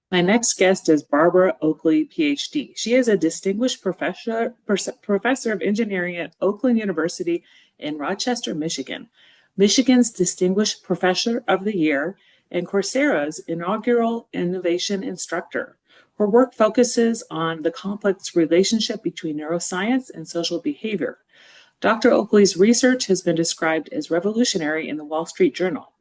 My next guest is Barbara Oakley, PhD. She is a distinguished professor of engineering at Oakland University in Rochester, Michigan, Michigan's Distinguished Professor of the Year, and Coursera's inaugural innovation instructor. Her work focuses on the complex relationship between neuroscience and social behavior. Dr. Oakley's research has been described as revolutionary in the Wall Street Journal.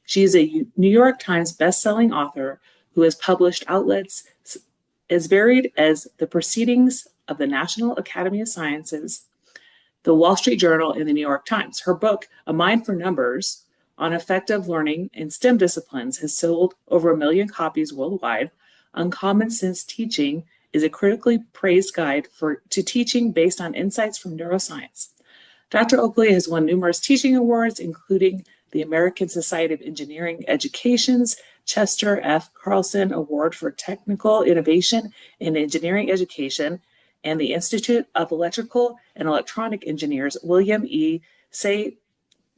She is a New York Times bestselling author who has published outlets as varied as the Proceedings of the National Academy of Sciences, the Wall Street Journal, and the New York Times. Her book, A Mind for Numbers, on effective learning in STEM disciplines has sold over 1 million copies worldwide. Uncommon Sense Teaching is a critically praised guide to teaching based on insights from neuroscience. Dr. Oakley has won numerous teaching awards, including the American Society of Engineering Education's Chester F. Carlson Award for Technical Innovation in Engineering Education, and the Institute of Electrical and Electronic Engineers William E. Sayle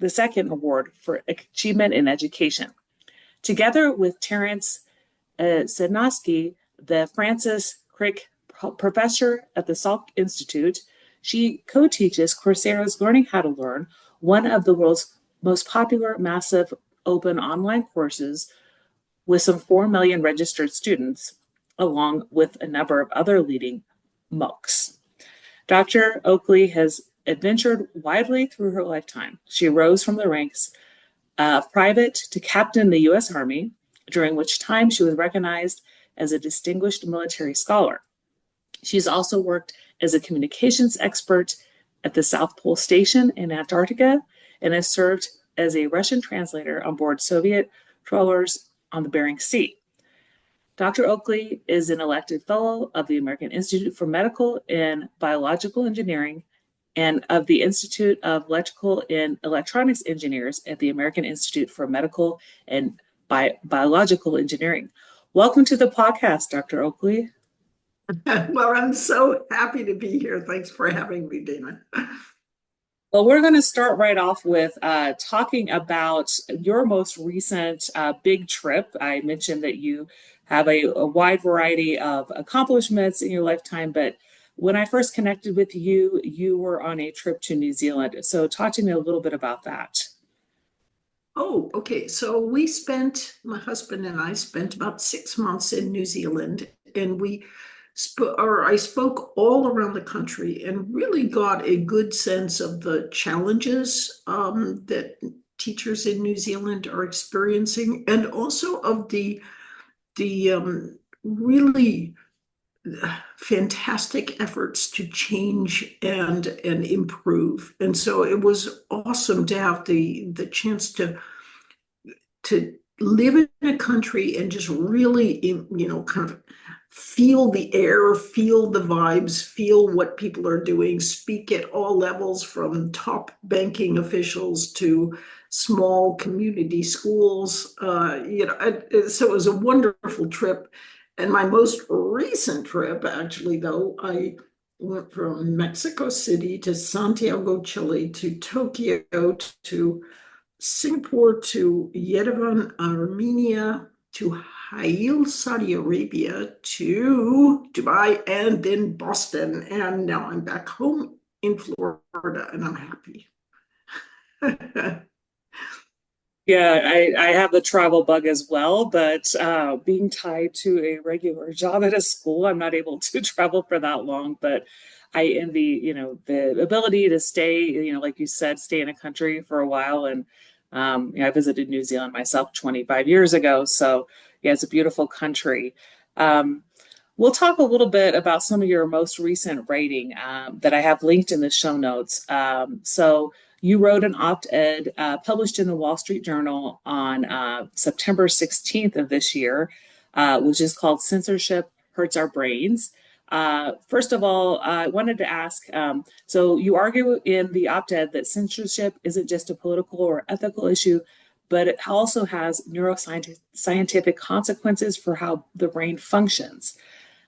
II Award for Achievement in Education. Together with Terrence Sejnowski, the Francis Crick Professor at the Salk Institute, she co-teaches Coursera's Learning How to Learn, one of the world's most popular massive open online courses with some 4 million registered students, along with a number of other leading MOOCs. Dr. Oakley has adventured widely through her lifetime. She rose from the ranks of private to captain in the U.S. Army, during which time she was recognized as a distinguished military scholar. She's also worked as a communications expert at the South Pole Station in Antarctica and has served as a Russian translator on board Soviet trawlers on the Bering Sea. Dr. Oakley is an elected fellow of the American Institute for Medical and Biological Engineering and of the Institute of Electrical and Electronics Engineers at the American Institute for Medical and Biological Engineering. Welcome to the podcast, Dr. Oakley. Well, I'm so happy to be here. Thanks for having me, Dana. Well, we're going to start right off with talking about your most recent big trip. I mentioned that you have a wide variety of accomplishments in your lifetime, but when I first connected with you, you were on a trip to New Zealand. So talk to me a little bit about that. Oh, okay. So my husband and I spent about 6 months in New Zealand, and I spoke all around the country and really got a good sense of the challenges that teachers in New Zealand are experiencing, and also of the really fantastic efforts to change and improve. And so it was awesome to have the chance to live in a country and just really, kind of feel the air, feel the vibes, feel what people are doing, speak at all levels, from top banking officials to small community schools. So it was a wonderful trip. And my most recent trip, actually, though, I went from Mexico City to Santiago, Chile, to Tokyo, to Singapore, to Yerevan, Armenia, to Hail, Saudi Arabia, to Dubai, and then Boston. And now I'm back home in Florida, and I'm happy. Yeah, I have the travel bug as well, but being tied to a regular job at a school, I'm not able to travel for that long. But I envy, the ability to stay, like you said, stay in a country for a while. And I visited New Zealand myself 25 years ago. So yeah, it's a beautiful country. We'll talk a little bit about some of your most recent writing that I have linked in the show notes. So you wrote an op-ed published in the Wall Street Journal on September 16th of this year, which is called Censorship Hurts Our Brains. First of all, I wanted to ask, so you argue in the op-ed that censorship isn't just a political or ethical issue, but it also has neuroscientific consequences for how the brain functions.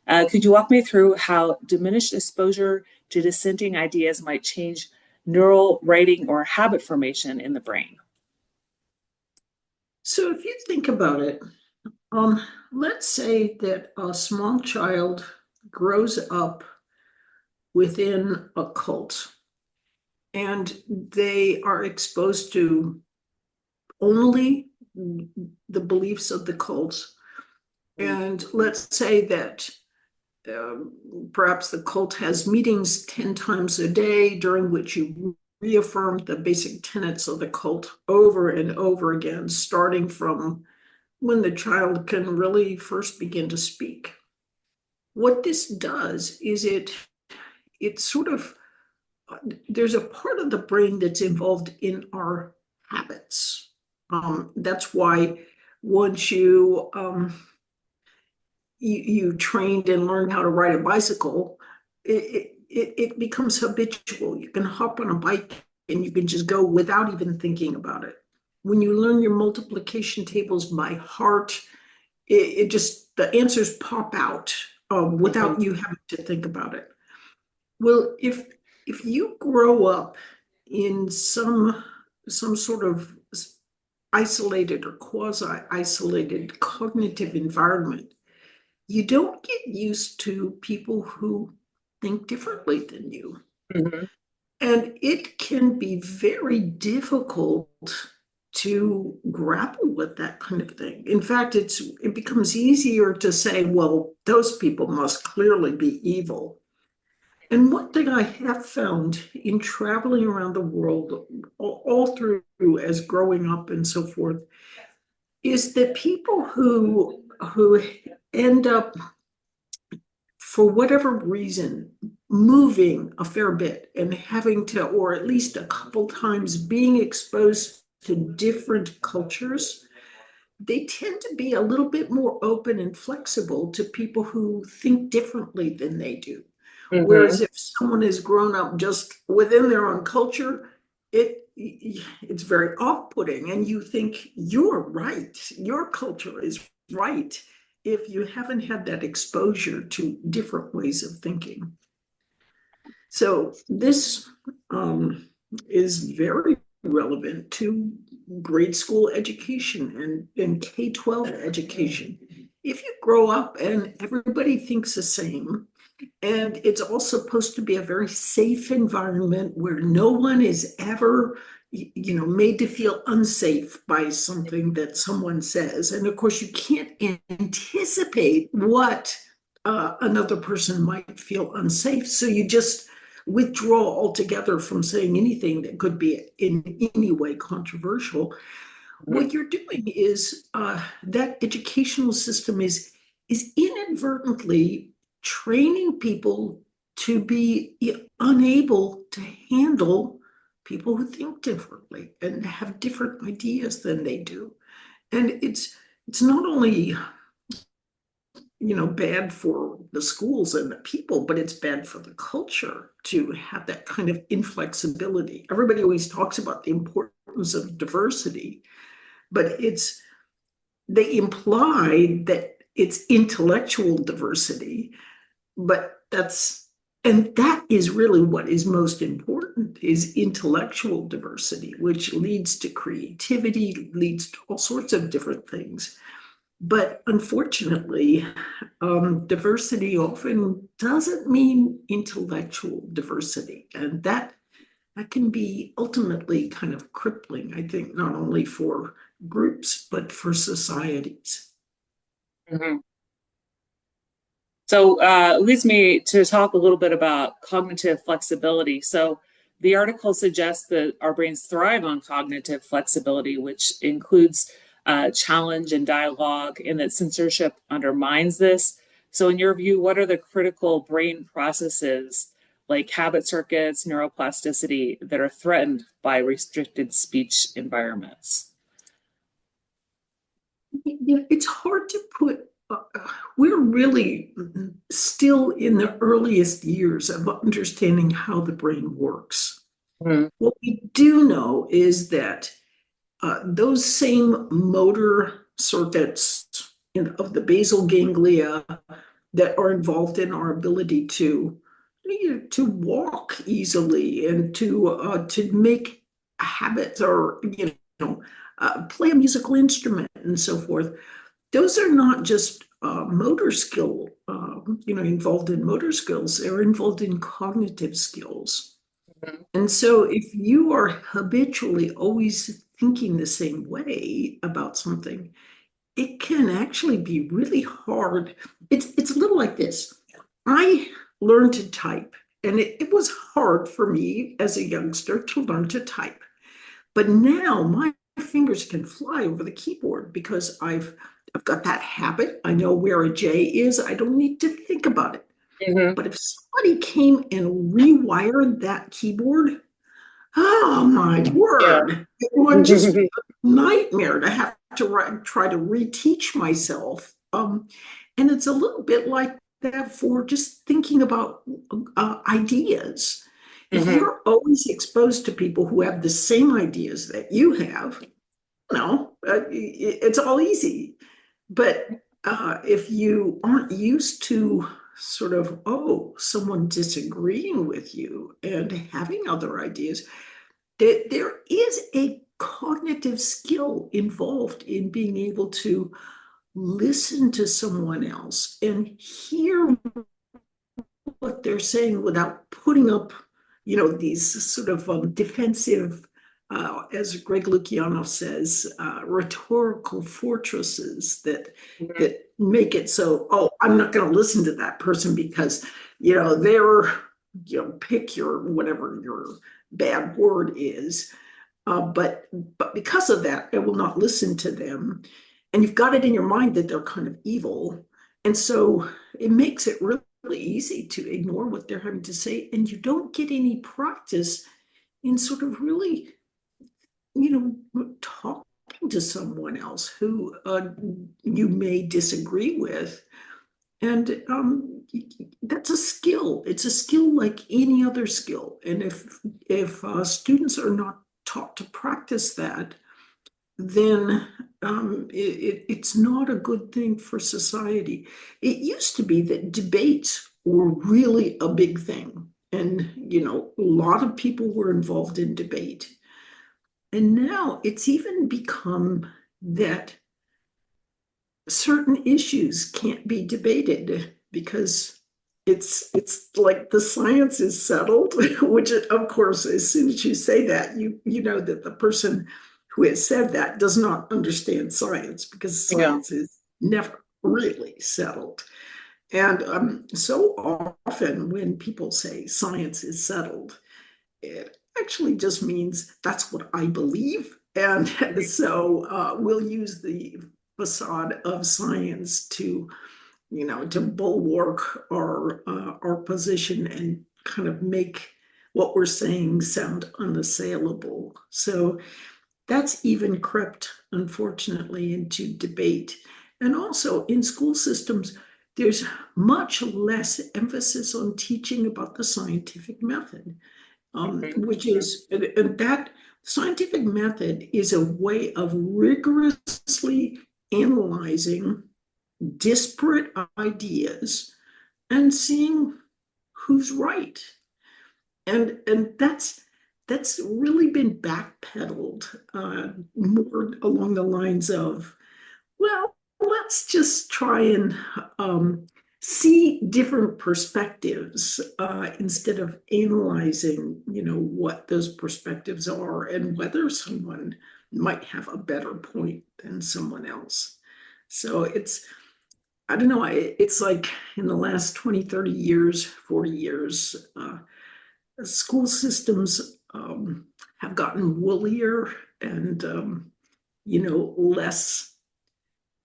Could you walk me through how diminished exposure to dissenting ideas might change neural writing or habit formation in the brain? So if you think about it, Let's say that a small child grows up within a cult and they are exposed to only the beliefs of the cult. And let's say that perhaps the cult has meetings 10 times a day during which you reaffirm the basic tenets of the cult over and over again, starting from when the child can really first begin to speak. What this does is it sort of, there's a part of the brain that's involved in our habits. That's why once you trained and learned how to ride a bicycle, it becomes habitual. You can hop on a bike and you can just go without even thinking about it. When you learn your multiplication tables by heart, it just, the answers pop out without you having to think about it. Well, if you grow up in some sort of isolated or quasi-isolated cognitive environment, you don't get used to people who think differently than you. Mm-hmm. And it can be very difficult to grapple with that kind of thing. In fact, it becomes easier to say, well, those people must clearly be evil. And one thing I have found in traveling around the world, all through as growing up and so forth, is that people who end up, for whatever reason, moving a fair bit and having to, or at least a couple times, being exposed to different cultures, they tend to be a little bit more open and flexible to people who think differently than they do. Mm-hmm. Whereas if someone has grown up just within their own culture, it's very off-putting, and you think you're right, your culture is right, if you haven't had that exposure to different ways of thinking. So this is very relevant to grade school education and K-12 education. If you grow up and everybody thinks the same, and it's all supposed to be a very safe environment where no one is ever, made to feel unsafe by something that someone says. And of course, you can't anticipate what another person might feel unsafe. So you just withdraw altogether from saying anything that could be in any way controversial. What you're doing is that educational system is inadvertently training people to be unable to handle people who think differently and have different ideas than they do. And it's not only bad for the schools and the people, but it's bad for the culture to have that kind of inflexibility. Everybody always talks about the importance of diversity, but they imply that it's intellectual diversity, but that is really what is most important, is intellectual diversity, which leads to creativity, leads to all sorts of different things. But unfortunately, diversity often doesn't mean intellectual diversity. And that can be ultimately kind of crippling, I think, not only for groups, but for societies. Mm-hmm. So it leads me to talk a little bit about cognitive flexibility. So the article suggests that our brains thrive on cognitive flexibility, which includes challenge and dialogue, and that censorship undermines this. So in your view, what are the critical brain processes like habit circuits, neuroplasticity that are threatened by restricted speech environments? It's hard to put, we're really still in the earliest years of understanding how the brain works. Mm-hmm. What we do know is that those same motor circuits of the basal ganglia that are involved in our ability to walk easily and to make habits, or play a musical instrument and so forth, those are not just motor skill, involved in motor skills, they're involved in cognitive skills. Mhm. And so if you are habitually always thinking the same way about something, it can actually be really hard. It's a little like this. I learned to type, and it was hard for me as a youngster to learn to type. But now my fingers can fly over the keyboard because I've got that habit. I know where a J is. I don't need to think about it. Mhm. But if somebody came and rewired that keyboard, oh my Yeah. word, it would just be a nightmare to have to try to reteach myself. And it's a little bit like that for just thinking about ideas. If Mhm. you're always exposed to people who have the same ideas that you have, it's all easy. But if you aren't used to sort of, oh, someone disagreeing with you and having other ideas, there is a cognitive skill involved in being able to listen to someone else and hear what they're saying without putting up, these sort of defensive, as Greg Luciano says, rhetorical fortresses Mhm. that make it so, oh, I'm not going to listen to that person because, they're, pick your whatever your bad word is. But because of that, I will not listen to them. And you've got it in your mind that they're kind of evil. And so it makes it really easy to ignore what they're having to say. And you don't get any practice in sort of really, talking to someone else who you may disagree with. And that's a skill. It's a skill like any other skill. And if students are not taught to practice that, then it's not a good thing for society. It used to be that debates were really a big thing. And, a lot of people were involved in debate. And now it's even become that certain issues can't be debated because it's like the science is settled, which of course, as soon as you say that, you know that the person who has said that does not understand science because Yeah. science is never really settled. And so often when people say science is settled, it actually just means that's what I believe. And so we'll use the facade of science to, to bulwark our position and kind of make what we're saying sound unassailable. So that's even crept, unfortunately, into debate. And also in school systems, there's much less emphasis on teaching about the scientific method, Mhm. which is, and that scientific method is a way of rigorously analyzing disparate ideas and seeing who's right. And that's really been backpedaled, more along the lines of, well, let's just try and see different perspectives instead of analyzing, what those perspectives are and whether someone might have a better point than someone else. So I don't know, it's like in the last 20, 30 years, 40 years, school systems have gotten woollier and, less,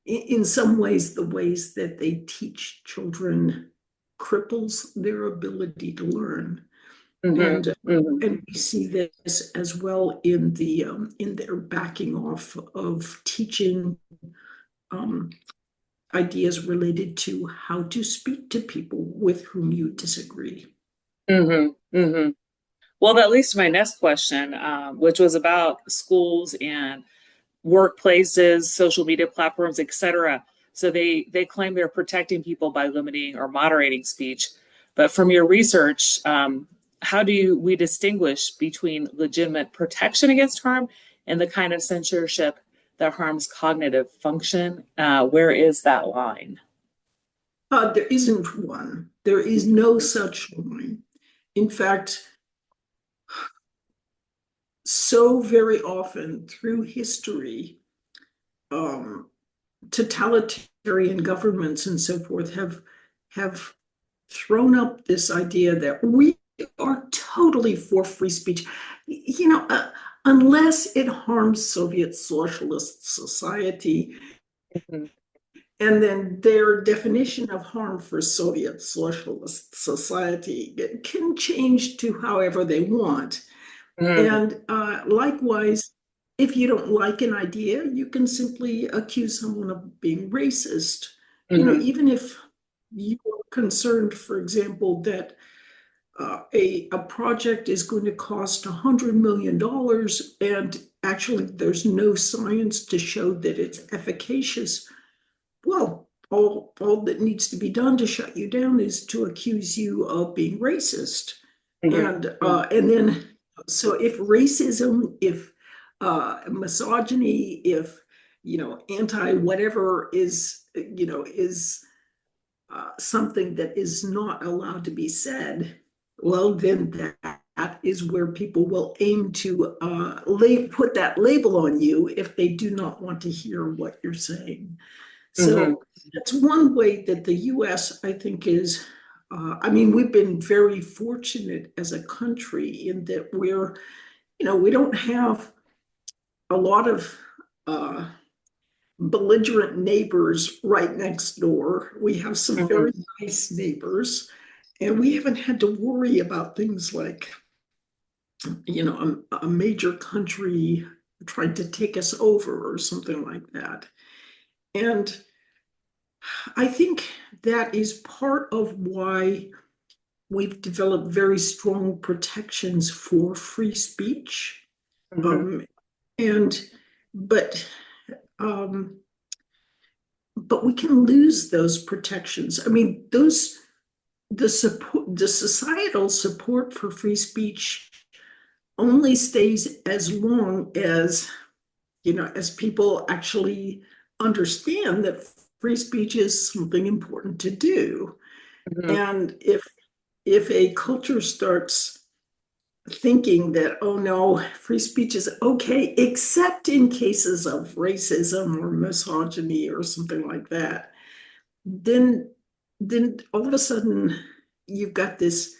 in some ways, the ways that they teach children cripples their ability to learn. Mhm. And Mhm. and we see this as well in their backing off of teaching um, ideas related to how to speak to people with whom you disagree. Mhm. Mhm. Well, that leads to my next question, which was about schools and workplaces, social media platforms, etc. So they claim they're protecting people by limiting or moderating speech. But from your research, how do we distinguish between legitimate protection against harm and the kind of censorship that harms cognitive function? Where is that line? There isn't one. There is no such line. In fact, so very often through history, um, totalitarian governments and so forth have thrown up this idea that we are totally for free speech, unless it harms Soviet socialist society. Mm-hmm. And then their definition of harm for Soviet socialist society can change to however they want. Mm-hmm. And likewise, if you don't like an idea, you can simply accuse someone of being racist. Even if you are concerned, for example, that a project is going to cost $100 million and actually there's no science to show that it's efficacious, well, all that needs to be done to shut you down is to accuse you of being racist. Mm-hmm. And then, so if racism, if misogyny, if anti whatever is something that is not allowed to be said, well, then that is where people will aim to put that label on you if they do not want to hear what you're saying. Mm-hmm. So that's one way that the US, I think, is. We've been very fortunate as a country in that we don't have a lot of belligerent neighbors right next door. We have some Mm-hmm. very nice neighbors, and we haven't had to worry about things like, a major country trying to take us over or something like that. And I think that is part of why we've developed very strong protections for free speech. Mm-hmm. Um, and but um, but we can lose those protections. The societal support for free speech only stays as long as people actually understand that free speech is something important to do. Mm-hmm. And if a culture starts thinking that, oh no, free speech is okay, except in cases of racism or misogyny or something like that, then all of a sudden you've got this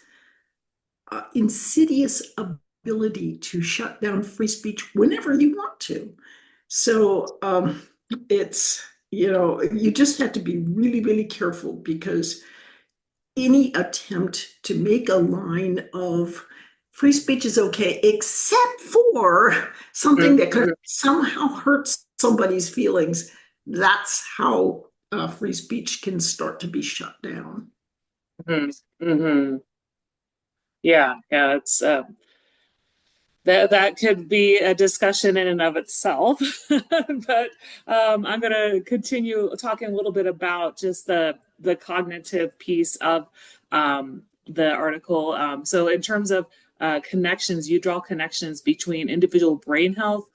insidious ability to shut down free speech whenever you want to. So it's, you just have to be really, really careful, because any attempt to make a line of free speech is okay, except for something that could somehow hurt somebody's feelings, that's how free speech can start to be shut down. Mm-hmm. Mm-hmm. Yeah, yeah, it's that could be a discussion in and of itself. But I'm going to continue talking a little bit about just the cognitive piece of the article. So, in terms of connections, you draw connections between individual brain health,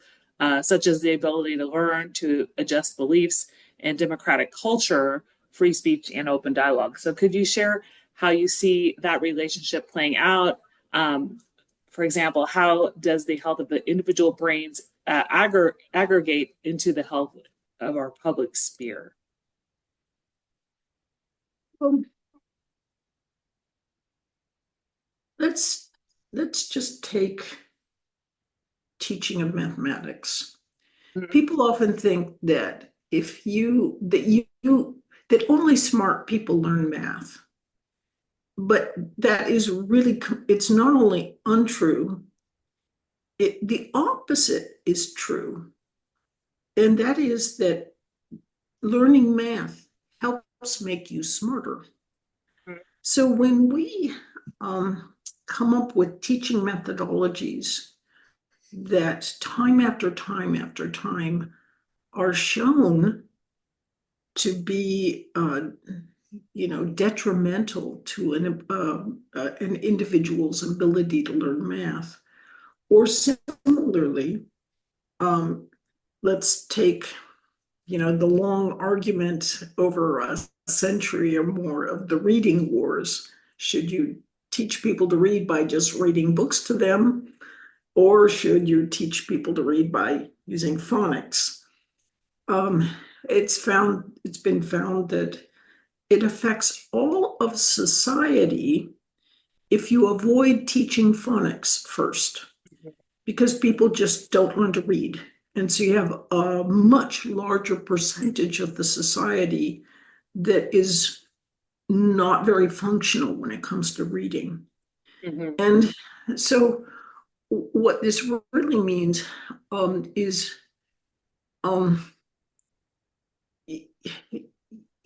such as the ability to learn, to adjust beliefs, and democratic culture, free speech, and open dialogue. So, could you share how you see that relationship playing out? For example, how does the health of the individual brains aggregate into the health of our public sphere? Well, let's just take teaching of mathematics. Mm-hmm. People often think that that only smart people learn math. But that is really, it's not only untrue, the opposite is true. And that is that learning math helps make you smarter. So when we come up with teaching methodologies that time after time after time are shown to be detrimental to an individual's ability to learn math, or similarly, um, let's take, the long argument over a century or more of the reading wars. Should you teach people to read by just reading books to them, or should you teach people to read by using phonics? It's been found that it affects all of society if you avoid teaching phonics first, because people just don't want to read. And so you have a much larger percentage of the society that is not very functional when it comes to reading. Mm-hmm. And so what this really means is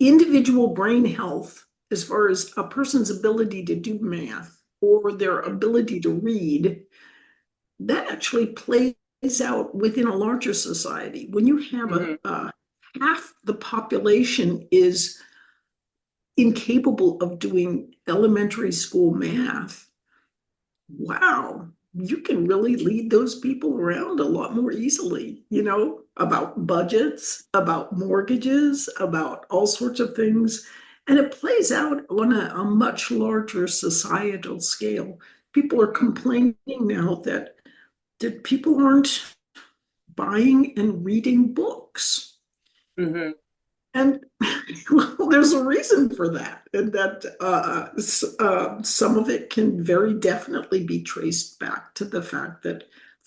individual brain health, as far as a person's ability to do math or their ability to read, that actually plays out within a larger society. When you have half the population is incapable of doing elementary school math, wow, you can really lead those people around a lot more easily, about budgets, about mortgages, about all sorts of things. And it plays out on a much larger societal scale. People are complaining now that people aren't buying and reading books. Mm-hmm. And well, there's a reason for that, and that some of it can very definitely be traced back to the fact that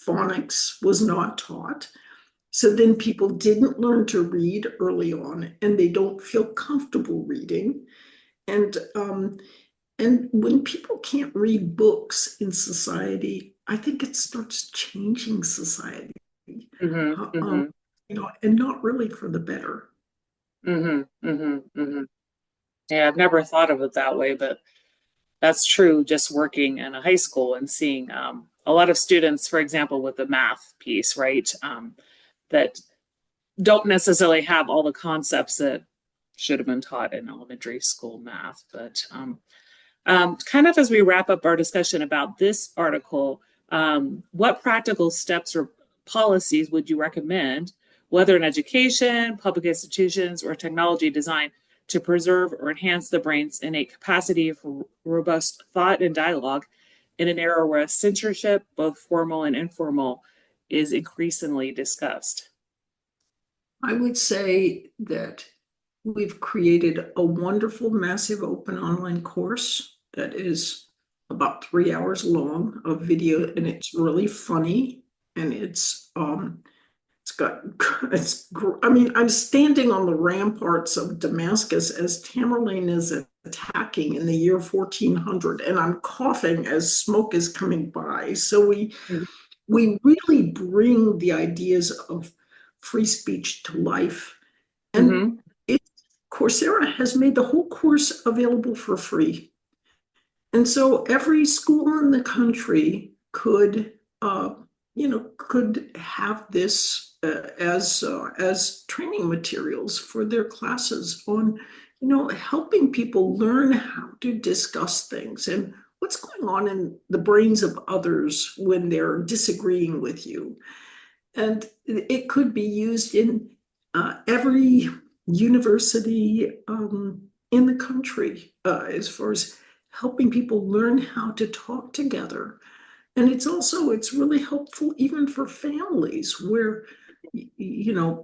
phonics was not taught. So then people didn't learn to read early on, and they don't feel comfortable reading. And when people can't read books in society, I think it starts changing society, Mm-hmm. um, Mm-hmm. and not really for the better. Mm-hmm. Mm-hmm. Mm-hmm. Yeah, I've never thought of it that way, but that's true. Just working in a high school and seeing a lot of students, for example, with the math piece, right, that don't necessarily have all the concepts that should have been taught in elementary school math. But kind of as we wrap up our discussion about this article, what practical steps or policies would you recommend, whether in education, public institutions, or technology design, to preserve or enhance the brain's innate capacity for robust thought and dialogue in an era where censorship, both formal and informal, is increasingly discussed? I would say that we've created a wonderful, massive open online course that is about 3 hours long of video, and it's really funny. And it's got it's. I mean, I'm standing on the ramparts of Damascus as Tamerlane is attacking in the year 1400, and I'm coughing as smoke is coming by. So we really bring the ideas of free speech to life. And Mm-hmm. it, Coursera has made the whole course available for free. And so every school in the country could have this as training materials for their classes on, helping people learn how to discuss things and what's going on in the brains of others when they're disagreeing with you. And it could be used in every university in the country as far as helping people learn how to talk together. And it's really helpful even for families where,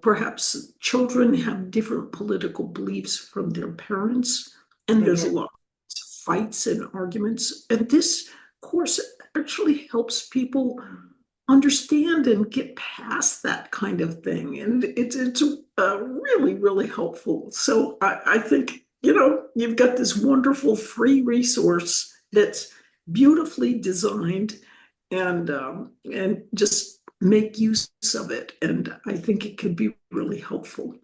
perhaps children have different political beliefs from their parents, and there's a Mm-hmm. lot of fights and arguments. And this course actually helps people understand and get past that kind of thing. And it's really, really helpful. So I think, you've got this wonderful free resource that's beautifully designed, and just make use of it. And I think it could be really helpful.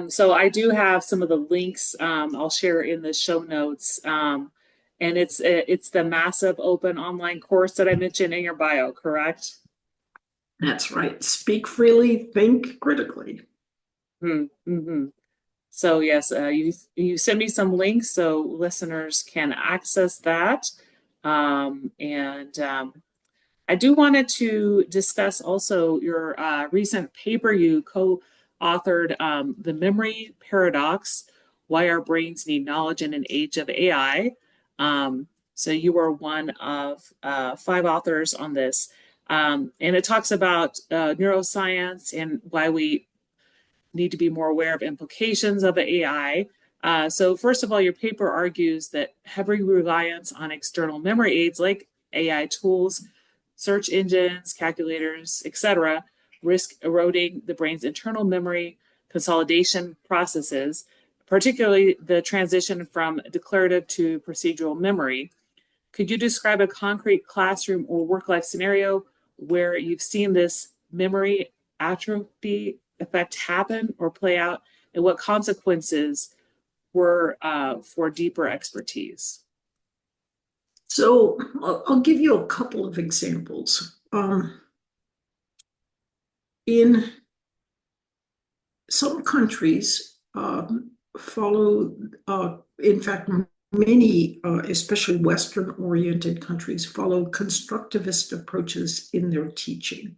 So I do have some of the links I'll share in the show notes. And it's the massive open online course that I mentioned in your bio, correct? That's right. Speak freely, think critically. Mm-hmm. So yes, you send me some links so listeners can access that. And I do wanted to discuss also your recent paper you co-authored, The Memory Paradox, Why Our Brains Need Knowledge in an Age of AI. So you were one of five authors on this. And it talks about neuroscience and why we need to be more aware of implications of AI. So first of all, your paper argues that heavy reliance on external memory aids like AI tools, search engines, calculators, etc., risk eroding the brain's internal memory consolidation processes, particularly the transition from declarative to procedural memory. Could you describe a concrete classroom or work life scenario where you've seen this memory atrophy effect happen or play out, and what consequences were for deeper expertise? So I'll give you a couple of examples. In some countries follow, in fact, many, especially Western-oriented countries, follow constructivist approaches in their teaching.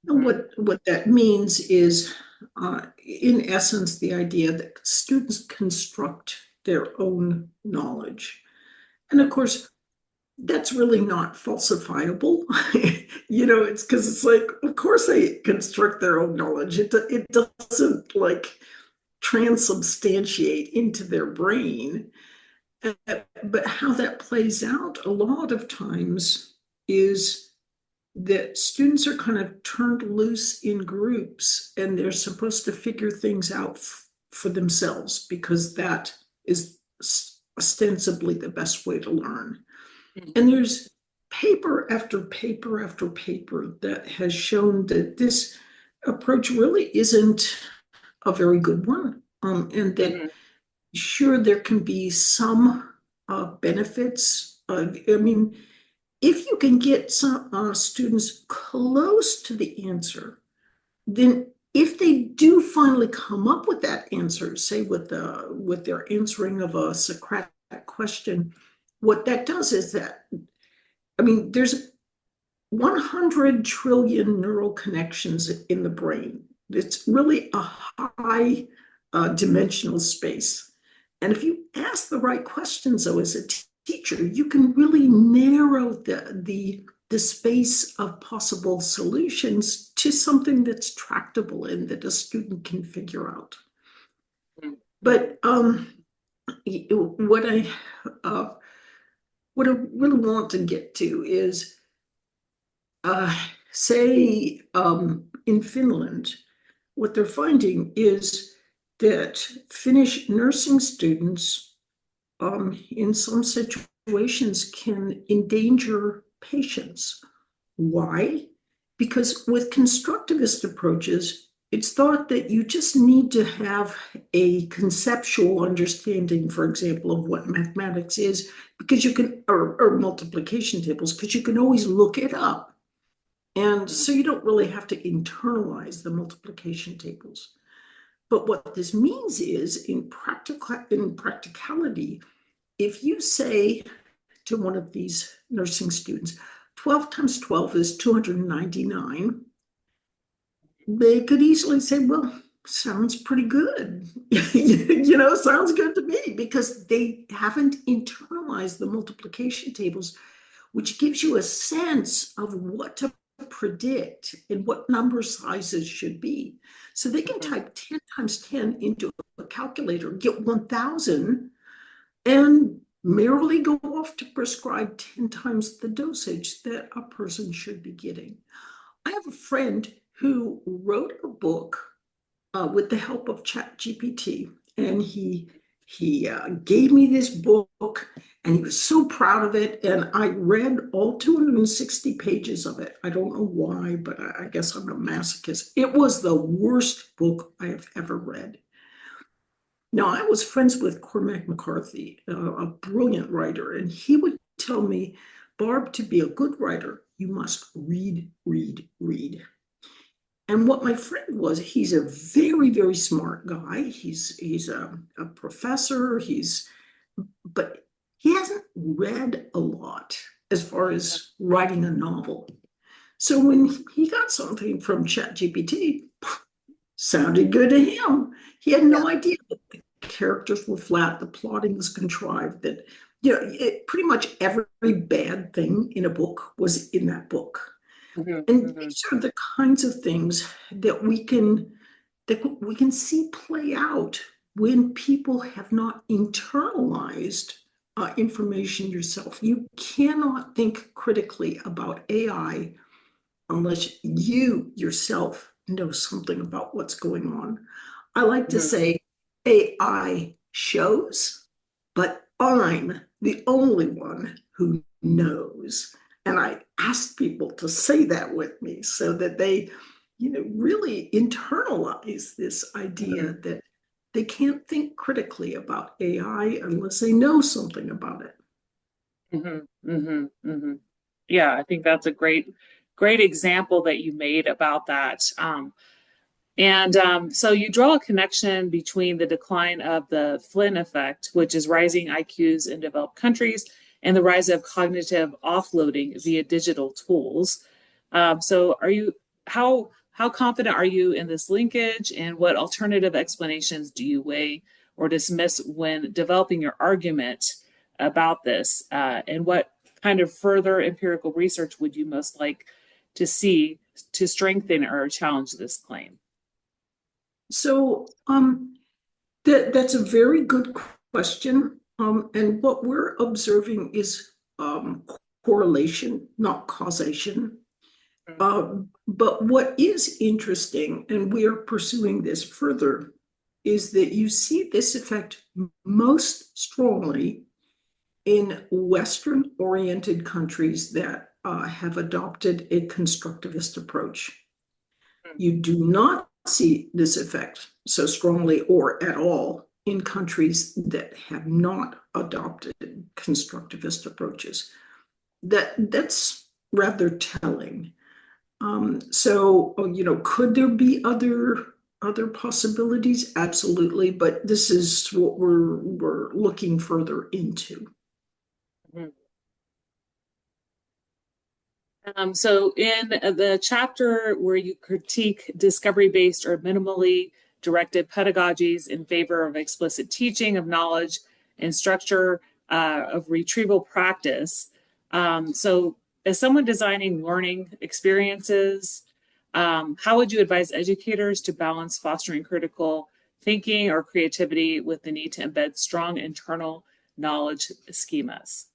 And what that means is, in essence, the idea that students construct their own knowledge. And of course, that's really not falsifiable. It's because it's like, of course they construct their own knowledge. It doesn't like transubstantiate into their brain. But how that plays out a lot of times is that students are kind of turned loose in groups and they're supposed to figure things out for themselves because that is ostensibly the best way to learn. And there's paper after paper after paper that has shown that this approach really isn't a very good one. And that sure, there can be some benefits. I mean, if you can get some students close to the answer, then if they do finally come up with that answer, say with their answering of a Socratic question, what that does is that, I mean, there's 100 trillion neural connections in the brain. It's really a high dimensional space. And if you ask the right questions, though, as a teacher, you can really narrow the space of possible solutions to something that's tractable and that a student can figure out. But what I really want to get to is, say, in Finland, what they're finding is that Finnish nursing students, in some situations, can endanger patients. Why? Because with constructivist approaches, it's thought that you just need to have a conceptual understanding, for example, of what mathematics is, because you can, or multiplication tables, because you can always look it up. And so you don't really have to internalize the multiplication tables. But what this means is, in practicality, if you say to one of these nursing students, 12 times 12 is 299, they could easily say, well, sounds pretty good. Sounds good to me, because they haven't internalized the multiplication tables, which gives you a sense of what to predict and what number sizes should be. So they can type 10 times 10 into a calculator, get 1,000, and merely go off to prescribe 10 times the dosage that a person should be getting. I have a friend who wrote a book with the help of ChatGPT, and he gave me this book, and he was so proud of it, and I read all 260 pages of it. I don't know why, but I guess I'm a masochist. It was the worst book I have ever read. Now, I was friends with Cormac McCarthy, a brilliant writer, and he would tell me, Barb, to be a good writer, you must read, read, read. And what my friend was, he's a very, very smart guy. He's a professor. But he hasn't read a lot as far as writing a novel. So when he got something from ChatGPT, sounded good to him. He had no idea that the characters were flat, the plotting was contrived, that pretty much every bad thing in a book was in that book. And these are the kinds of things that we can see play out when people have not internalized information yourself. You cannot think critically about AI unless you yourself know something about what's going on. I like to say AI shows, but I'm the only one who knows. And I ask people to say that with me so that they, really internalize this idea that they can't think critically about AI unless they know something about it. Yeah, I think that's a great example that you made about that. So you draw a connection between the decline of the Flynn effect, which is rising IQs in developed countries, and the rise of cognitive offloading via digital tools. So how confident are you in this linkage, and what alternative explanations do you weigh or dismiss when developing your argument about this? And what kind of further empirical research would you most like to see to strengthen or challenge this claim? So that's a very good question. And what we're observing is correlation, not causation. But what is interesting, and we are pursuing this further, is that you see this effect most strongly in Western-oriented countries that have adopted a constructivist approach. You do not see this effect so strongly or at all in countries that have not adopted constructivist approaches. That's rather telling. Could there be other possibilities? Absolutely, but this is what we're looking further into. So in the chapter where you critique discovery-based or minimally directed pedagogies in favor of explicit teaching of knowledge and structure of retrieval practice, so as someone designing learning experiences, how would you advise educators to balance fostering critical thinking or creativity with the need to embed strong internal knowledge schemas?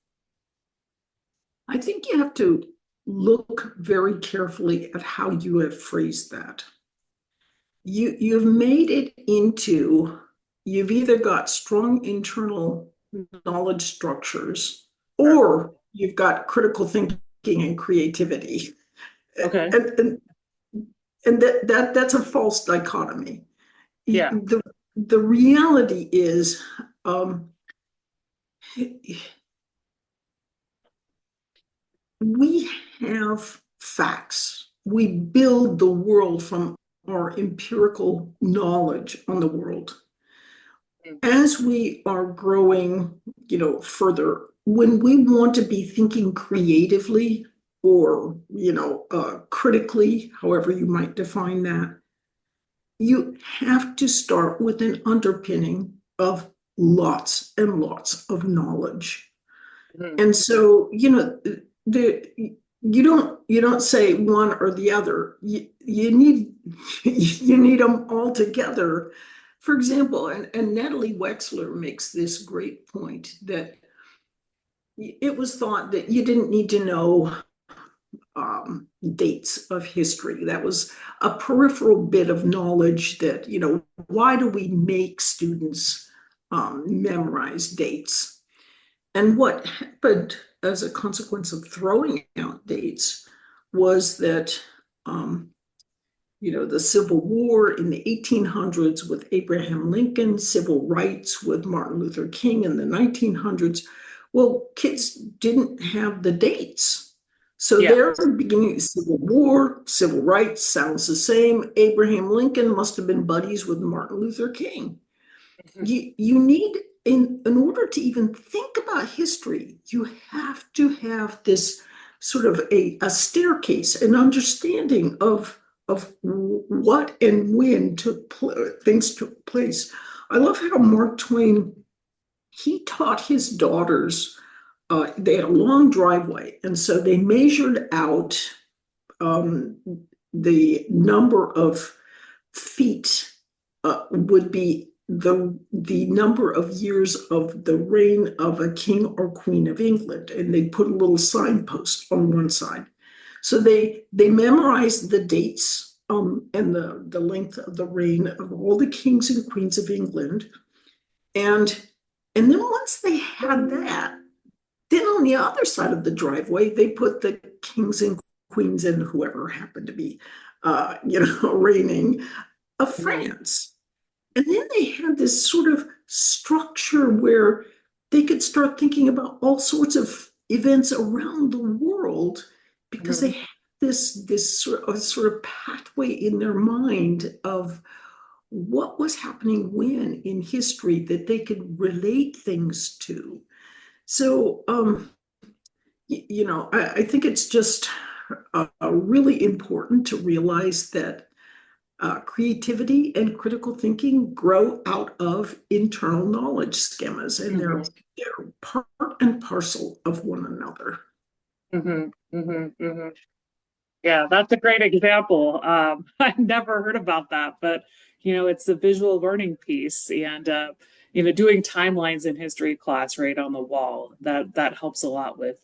I think you have to look very carefully at how you have phrased that. You've made it into, you've either got strong internal knowledge structures or you've got critical thinking and creativity. Okay. And that's a false dichotomy. Yeah. The reality is we have facts. We build the world from our empirical knowledge on the world. As we are growing, further, when we want to be thinking creatively or, critically, however you might define that, you have to start with an underpinning of lots and lots of knowledge. And so, you don't say one or the other. You need them all together. For example, and Natalie Wexler makes this great point that it was thought that you didn't need to know dates of history. That was a peripheral bit of knowledge that, why do we make students memorize dates? And what happened as a consequence of throwing out dates was that, the Civil War in the 1800s with Abraham Lincoln, civil rights with Martin Luther King in the 1900s. Well, kids didn't have the dates. So they're beginning the Civil War, civil rights sounds the same. Abraham Lincoln must have been buddies with Martin Luther King. You need, in order to even think about history, you have to have this sort of a staircase, an understanding of what and when things took place. I love how Mark Twain, he taught his daughters, they had a long driveway, and so they measured out um, the number of feet would be the number of years of the reign of a king or queen of England, and they put a little signpost on one side. So they memorized the dates and the length of the reign of all the kings and queens of England, and then once they had that, then on the other side of the driveway they put the kings and queens and whoever happened to be, reigning of France. And then they had this sort of structure where they could start thinking about all sorts of events around the world because they had this sort of pathway in their mind of what was happening when in history that they could relate things to. So, I think it's just really important to realize that creativity and critical thinking grow out of internal knowledge schemas, and they're part and parcel of one another. Yeah, that's a great example. I've never heard about that, but it's the visual learning piece, and doing timelines in history class right on the wall. That helps a lot with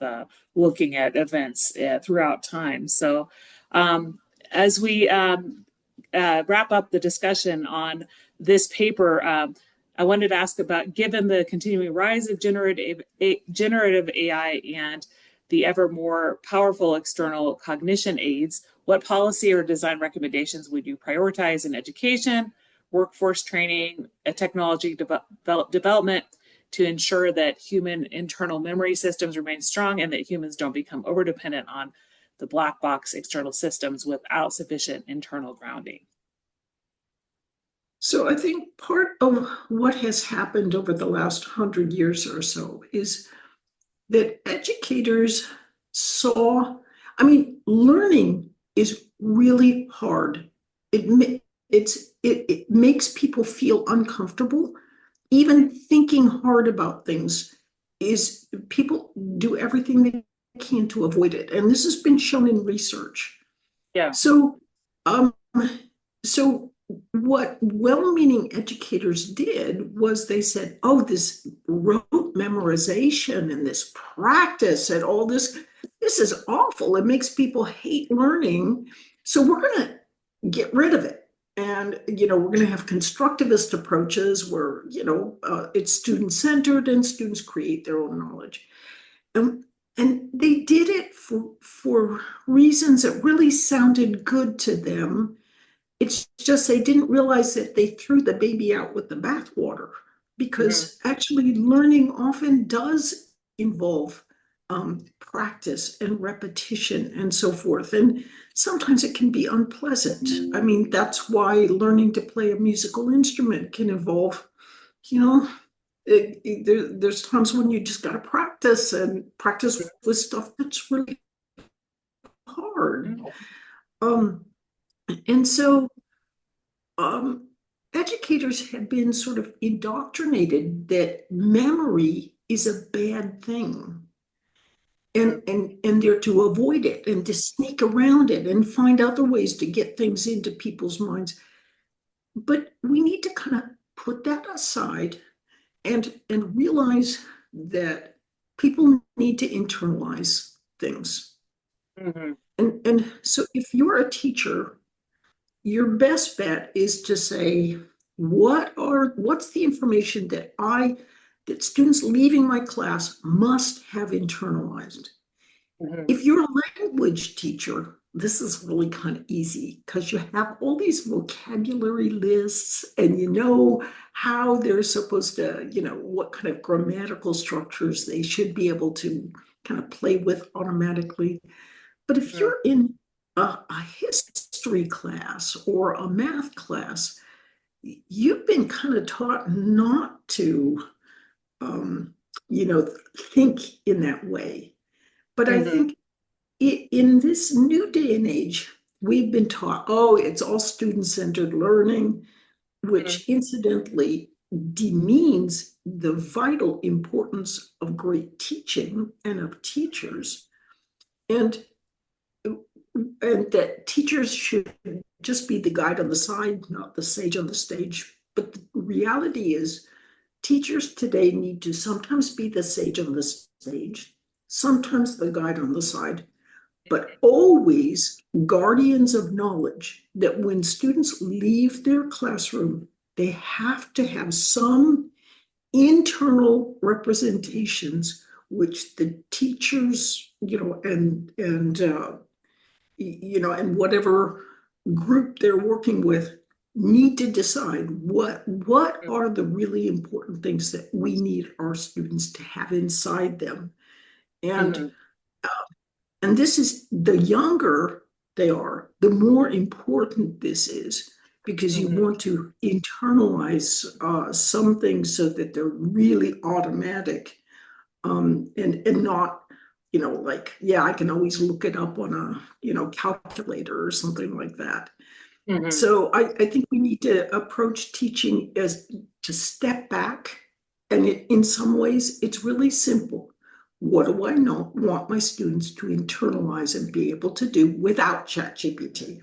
looking at events throughout time. So, as we wrap up the discussion on this paper, I wanted to ask about, given the continuing rise of generative AI and the ever more powerful external cognition aids, what policy or design recommendations would you prioritize in education, workforce training, technology development to ensure that human internal memory systems remain strong and that humans don't become overdependent on the black box external systems without sufficient internal grounding? So I think part of what has happened over the last 100 years or so is that educators saw, learning is really hard. It makes people feel uncomfortable. Even thinking hard about things is, people do everything they can to avoid it. And this has been shown in research. Yeah. So, so what well-meaning educators did was they said, oh, this rote memorization and this practice and all this is awful. It makes people hate learning. So we're going to get rid of it. And, we're going to have constructivist approaches where, it's student-centered and students create their own knowledge. And they did it for reasons that really sounded good to them. It's just they didn't realize that they threw the baby out with the bathwater, because actually learning often does involve practice and repetition and so forth. And sometimes it can be unpleasant. That's why learning to play a musical instrument can involve, there's times when you just got to practice with stuff that's really hard. And so educators have been sort of indoctrinated that memory is a bad thing. And they're to avoid it and to sneak around it and find other ways to get things into people's minds. But we need to kind of put that aside and realize that people need to internalize things. And so if you're a teacher, your best bet is to say, what's the information that students leaving my class must have internalized? If you're a language teacher, this is really kind of easy because you have all these vocabulary lists and you know how they're supposed to, what kind of grammatical structures they should be able to kind of play with automatically. But if you're in a history class or a math class, you've been kind of taught not to, think in that way. But I think in this new day and age, we've been taught, oh, it's all student-centered learning, which incidentally demeans the vital importance of great teaching and of teachers, and that teachers should just be the guide on the side, not the sage on the stage. But the reality is, teachers today need to sometimes be the sage on the stage, sometimes the guide on the side, but always guardians of knowledge, that when students leave their classroom, they have to have some internal representations which the teachers, and whatever group they're working with need to decide what are the really important things that we need our students to have inside them. And this is, the younger they are, the more important this is, because you want to internalize some things so that they're really automatic, and not, like, yeah, I can always look it up on a, calculator or something like that. So I think we need to approach teaching as to step back, and in some ways it's really simple. What do I want my students to internalize and be able to do without ChatGPT?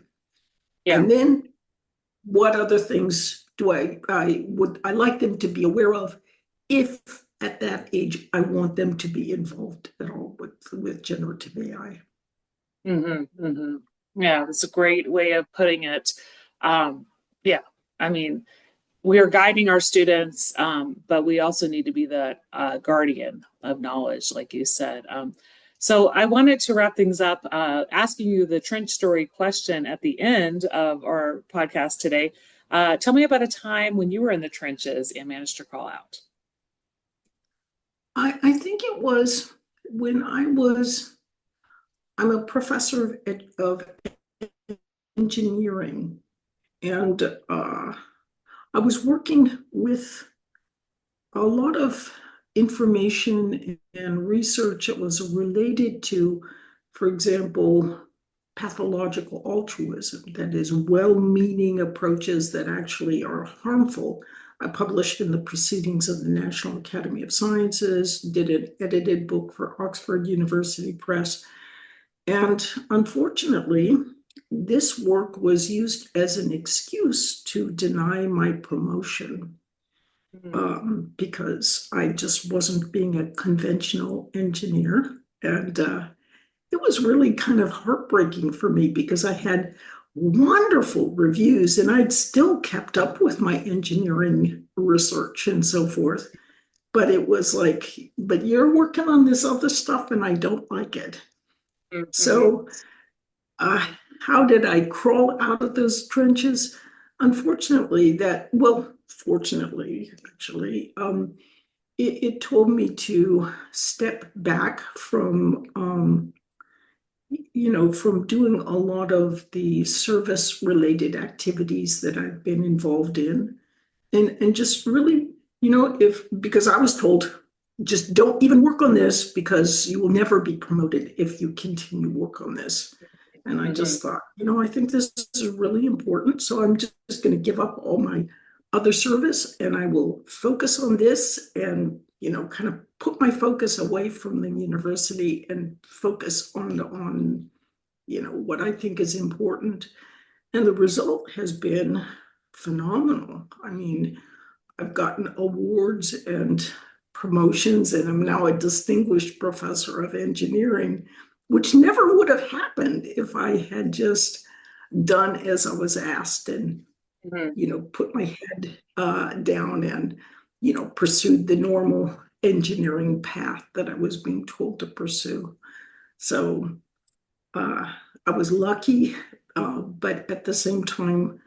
Yeah. And then what other things do I like them to be aware of, if at that age I want them to be involved at all with generative AI? Yeah, that's a great way of putting it. Yeah, I mean, we are guiding our students, but we also need to be the guardian of knowledge, like you said. So I wanted to wrap things up asking you the trench story question at the end of our podcast today. Tell me about a time when you were in the trenches and managed to crawl out. I think it was when I'm a professor of engineering, and I was working with a lot of information and research that was related to, for example, pathological altruism, that is, well-meaning approaches that actually are harmful. I published in the Proceedings of the National Academy of Sciences, did an edited book for Oxford University Press, and unfortunately, this work was used as an excuse to deny my promotion, because I just wasn't being a conventional engineer. And it was really kind of heartbreaking for me, because I had wonderful reviews and I'd still kept up with my engineering research and so forth. But it was like, but you're working on this other stuff and I don't like it. So how did I crawl out of those trenches? Unfortunately, fortunately, actually, it told me to step back from, from doing a lot of the service-related activities that I've been involved in, and just really, because I was told, just don't even work on this because you will never be promoted if you continue work on this. And I just thought, I think this is really important. So I'm just going to give up all my other service and I will focus on this, and, kind of put my focus away from the university and focus on what I think is important. And the result has been phenomenal. I mean, I've gotten awards and promotions, and I'm now a distinguished professor of engineering, which never would have happened if I had just done as I was asked and, put my head down and, pursued the normal engineering path that I was being told to pursue. So I was lucky, but at the same time,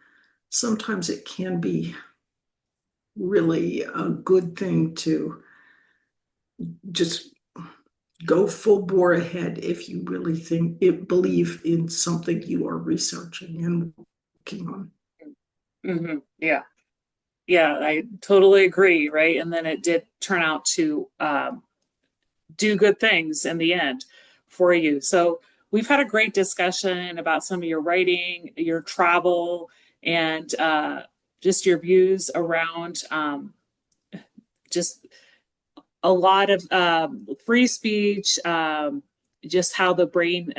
sometimes it can be really a good thing to just go full bore ahead if you really believe in something you are researching and working on. Yeah, I totally agree. Right, and then it did turn out to do good things in the end for you. So we've had a great discussion about some of your writing, your travel, and just your views around just a lot of free speech, just how the brain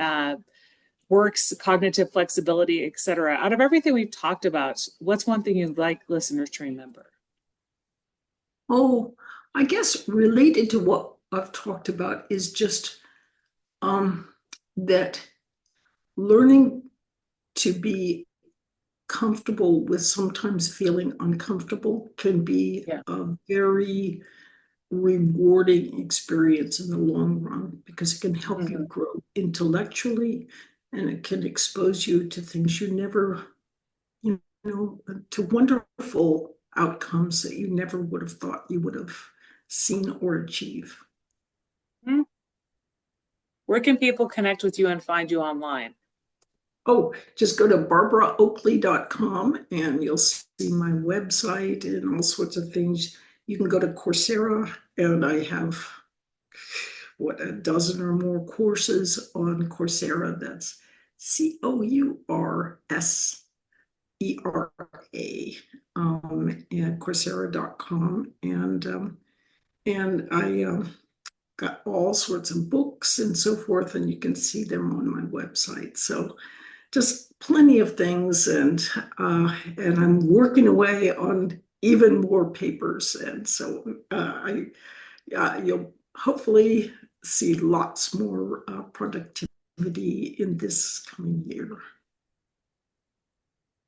works, cognitive flexibility, et cetera. Out of everything we've talked about, what's one thing you'd like listeners to remember? Oh, I guess related to what I've talked about is just that learning to be comfortable with sometimes feeling uncomfortable can be a very rewarding experience in the long run, because it can help you grow intellectually, and it can expose you to things you never, to wonderful outcomes that you never would have thought you would have seen or achieve. Where can people connect with you and find you online? Oh, just go to barbaraoakley.com and you'll see my website and all sorts of things. You can go to Coursera, and I have, a dozen or more courses on Coursera. That's Coursera, and Coursera.com. And I got all sorts of books and so forth, and you can see them on my website. So just plenty of things, and I'm working away on even more papers, and so you'll hopefully see lots more productivity in this coming year.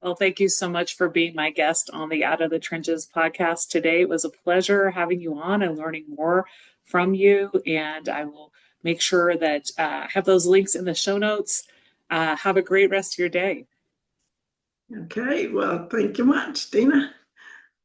Well, thank you so much for being my guest on the Out of the Trenches podcast today. It was a pleasure having you on and learning more from you, and I will make sure that I have those links in the show notes. Have a great rest of your day. Okay, well, thank you much, Dina.